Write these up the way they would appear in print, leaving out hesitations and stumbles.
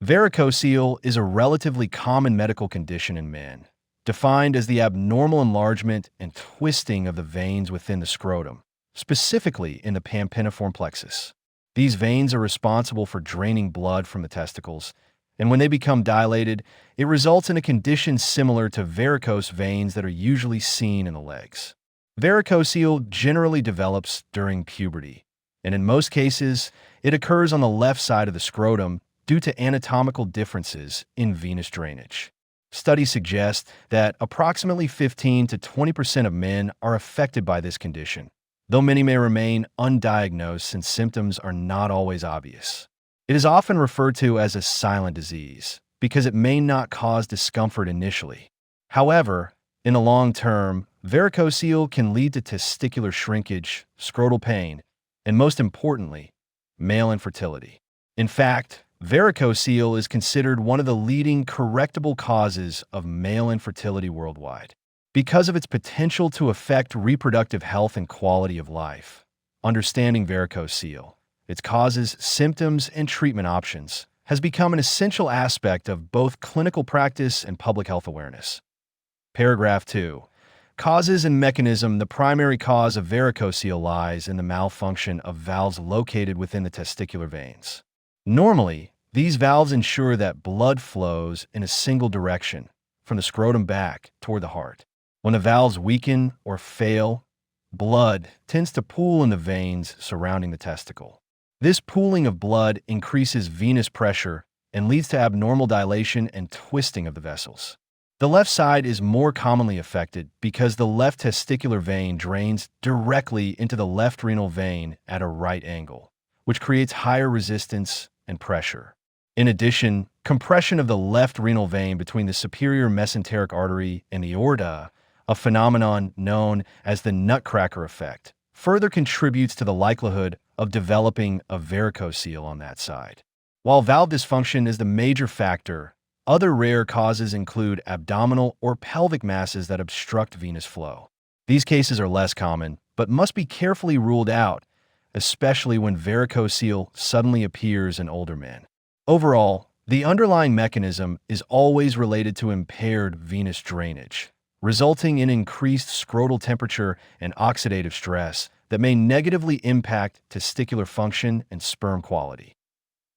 Varicocele is a relatively common medical condition in men, defined as the abnormal enlargement and twisting of the veins within the scrotum, specifically in the pampiniform plexus. These veins are responsible for draining blood from the testicles, and when they become dilated, it results in a condition similar to varicose veins that are usually seen in the legs. Varicocele generally develops during puberty, and in most cases, it occurs on the left side of the scrotum due to anatomical differences in venous drainage. Studies suggest that approximately 15 to 20% of men are affected by this condition, though many may remain undiagnosed since symptoms are not always obvious. It is often referred to as a silent disease because it may not cause discomfort initially. However, in the long term, varicocele can lead to testicular shrinkage, scrotal pain, and most importantly, male infertility. In fact, varicocele is considered one of the leading correctable causes of male infertility worldwide. Because of its potential to affect reproductive health and quality of life, understanding varicocele, its causes, symptoms, and treatment options has become an essential aspect of both clinical practice and public health awareness. Paragraph 2. Causes and mechanism. The primary cause of varicocele lies in the malfunction of valves located within the testicular veins. Normally, these valves ensure that blood flows in a single direction, from the scrotum back toward the heart. When the valves weaken or fail, blood tends to pool in the veins surrounding the testicle. This pooling of blood increases venous pressure and leads to abnormal dilation and twisting of the vessels. The left side is more commonly affected because the left testicular vein drains directly into the left renal vein at a right angle, which creates higher resistance and pressure. In addition, compression of the left renal vein between the superior mesenteric artery and the aorta, a phenomenon known as the nutcracker effect, further contributes to the likelihood of developing a varicocele on that side. While valve dysfunction is the major factor, other rare causes include abdominal or pelvic masses that obstruct venous flow. These cases are less common, but must be carefully ruled out, especially when varicocele suddenly appears in older men. Overall, the underlying mechanism is always related to impaired venous drainage, resulting in increased scrotal temperature and oxidative stress that may negatively impact testicular function and sperm quality.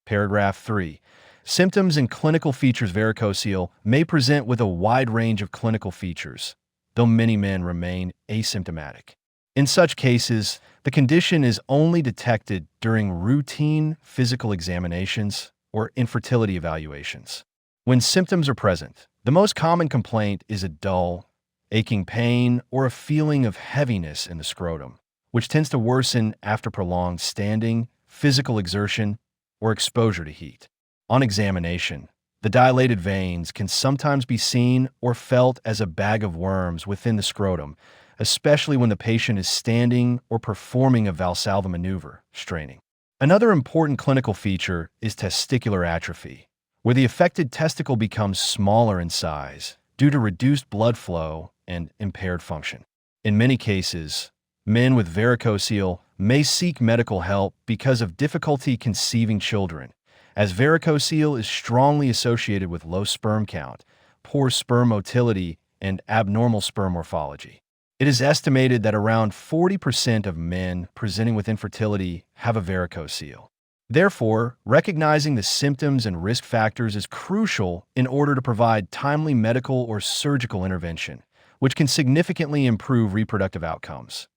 Paragraph 3. Symptoms and clinical features. Varicocele may present with a wide range of clinical features, though many men remain asymptomatic. In such cases, the condition is only detected during routine physical examinations or infertility evaluations. When symptoms are present, the most common complaint is a dull, aching pain or a feeling of heaviness in the scrotum, which tends to worsen after prolonged standing, physical exertion, or exposure to heat. On examination, the dilated veins can sometimes be seen or felt as a bag of worms within the scrotum, especially when the patient is standing or performing a Valsalva maneuver, straining. Another important clinical feature is testicular atrophy, where the affected testicle becomes smaller in size due to reduced blood flow and impaired function. In many cases, men with varicocele may seek medical help because of difficulty conceiving children, as varicocele is strongly associated with low sperm count, poor sperm motility, and abnormal sperm morphology. It is estimated that around 40% of men presenting with infertility have a varicocele. Therefore, recognizing the symptoms and risk factors is crucial in order to provide timely medical or surgical intervention, which can significantly improve reproductive outcomes.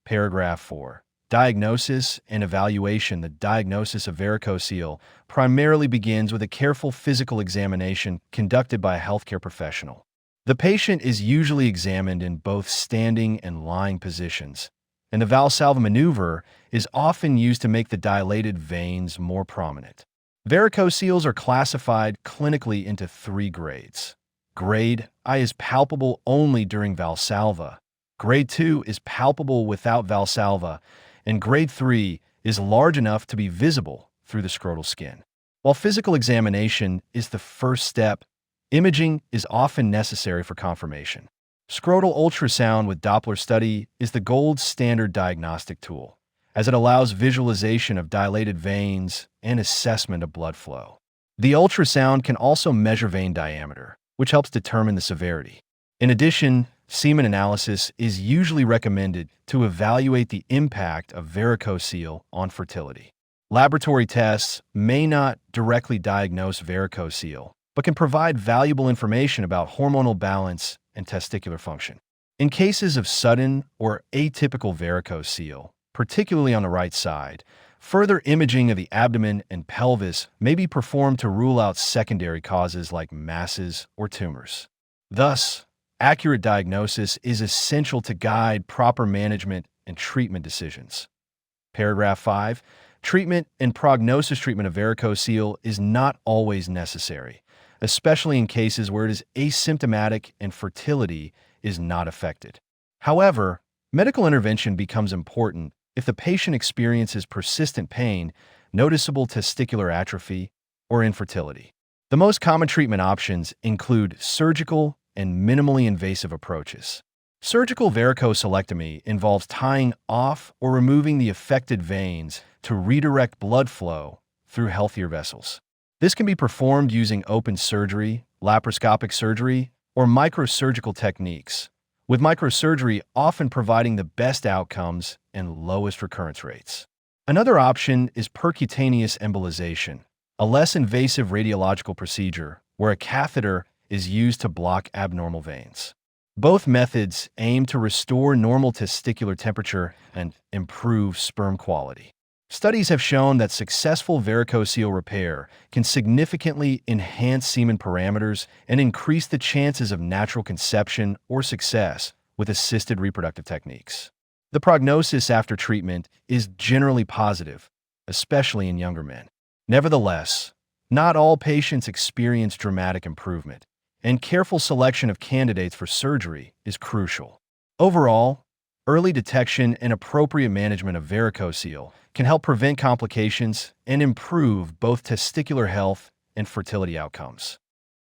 Paragraph 4. Diagnosis and evaluation. The diagnosis of varicocele primarily begins with a careful physical examination conducted by a healthcare professional. The patient is usually examined in both standing and lying positions, and the Valsalva maneuver is often used to make the dilated veins more prominent. Varicoceles are classified clinically into 3 grades. Grade I is palpable only during Valsalva. Grade 2 is palpable without Valsalva, and Grade 3 is large enough to be visible through the scrotal skin. While physical examination is the first step, imaging is often necessary for confirmation. Scrotal ultrasound with Doppler study is the gold standard diagnostic tool, as it allows visualization of dilated veins and assessment of blood flow. The ultrasound can also measure vein diameter, which helps determine the severity. In addition, semen analysis is usually recommended to evaluate the impact of varicocele on fertility. Laboratory tests may not directly diagnose varicocele, but can provide valuable information about hormonal balance and testicular function. In cases of sudden or atypical varicocele, particularly on the right side, further imaging of the abdomen and pelvis may be performed to rule out secondary causes like masses or tumors. Thus, accurate diagnosis is essential to guide proper management and treatment decisions. Paragraph 5. Treatment and prognosis treatment of varicocele is not always necessary, especially in cases where it is asymptomatic and fertility is not affected. However, medical intervention becomes important if the patient experiences persistent pain, noticeable testicular atrophy, or infertility. The most common treatment options include surgical and minimally invasive approaches. Surgical varicocelectomy involves tying off or removing the affected veins to redirect blood flow through healthier vessels. This can be performed using open surgery, laparoscopic surgery, or microsurgical techniques, with microsurgery often providing the best outcomes and lowest recurrence rates. Another option is percutaneous embolization, a less invasive radiological procedure where a catheter is used to block abnormal veins. Both methods aim to restore normal testicular temperature and improve sperm quality. Studies have shown that successful varicocele repair can significantly enhance semen parameters and increase the chances of natural conception or success with assisted reproductive techniques. The prognosis after treatment is generally positive, especially in younger men. Nevertheless, not all patients experience dramatic improvement, and careful selection of candidates for surgery is crucial. Overall, early detection and appropriate management of varicocele can help prevent complications and improve both testicular health and fertility outcomes.